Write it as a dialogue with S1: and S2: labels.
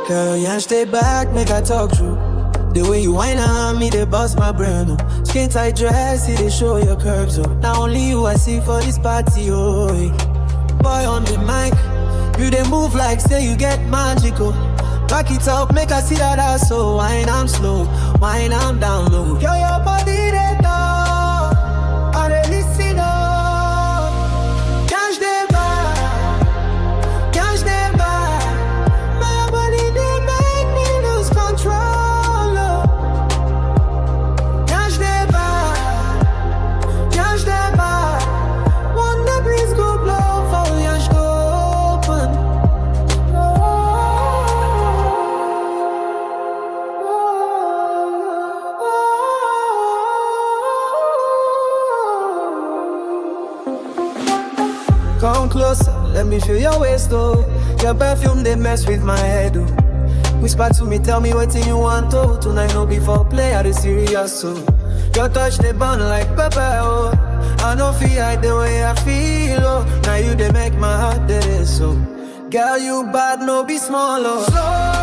S1: Girl, Yansh, stay back, make I talk true. The way you whine on me, they bust my brain, oh. Skin tight dress, see they show your curves, oh. Not only you I see for this party, oh. Boy on the mic, you they move like say you get magical. Back it up, make I see that ass, so wine I'm slow, wine I'm down low. Yo, your body they talk, I they listen up. Yansh they back, Yansh they back. My body they make me lose control. Yansh they back, Yansh they back. One day breeze go blow for Yansh go open. Come closer, let me feel your waist, oh. Your perfume, they mess with my head, oh. Whisper to me, tell me what you want, oh. Tonight, no before play, I the serious, so. Your touch, they burn like pepper, oh. I know feel like the way I feel, oh. Now you, they make my heart, that is so. Girl, you bad, no be small, oh. Slow